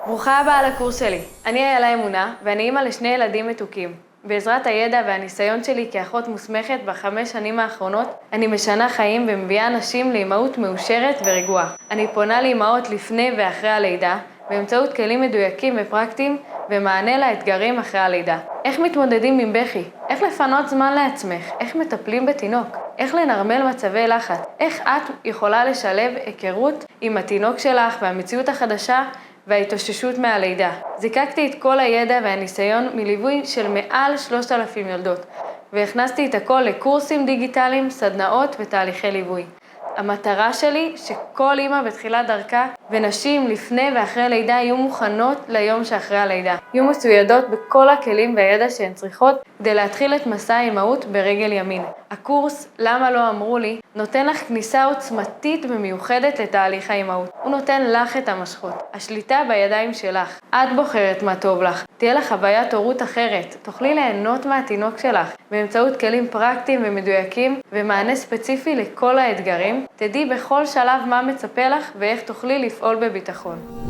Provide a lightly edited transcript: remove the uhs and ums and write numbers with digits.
ברוכה הבאה לקורס שלי. אני איילה אמונה, ואני אימא לשני ילדים מתוקים. בעזרת הידע והניסיון שלי כאחות מוסמכת ב5 שנים האחרונות, אני משנה חיים ומביאה נשים לאימהות מאושרת ורגועה. אני פונה לאימהות לפני ואחרי הלידה, באמצעות כלים מדויקים ופרקטיים, ומענה לאתגרים אחרי הלידה. איך מתמודדים עם בכי? איך לפנות זמן לעצמך? איך מטפלים בתינוק? איך לנרמל מצבי לחץ? איך את יכולה לשלב היכרות עם התינוק שלך והמציאות החדשה וההתאוששות מהלידה? זיקקתי את כל הידע והניסיון מליווי של מעל 3,000 יולדות, והכנסתי את הכל לקורסים דיגיטליים, סדנאות ותהליכי ליווי. המטרה שלי שכל אימא בתחילת דרכה ונשים לפני ואחרי הלידה יהיו מוכנות ליום שאחרי הלידה. יהיו מצוידות בכל הכלים והידע שהן צריכות כדי להתחיל את מסע האימהות ברגל ימין. הקורס "למה לא אמרו לי" נותן לך כניסה עוצמתית ומיוחדת לתהליך האימהות. הוא נותן לך את המשכות. השליטה בידיים שלך. את בוחרת מה טוב לך. תהיה לך חוויית הורות אחרת. תוכלי ליהנות מהתינוק שלך באמצעות כלים פרקטיים ומדויקים ומענה ספציפי לכל האתגרים. תדעי בכל שלב מה מצפה לך ואיך תוכלי לפעול בביטחון.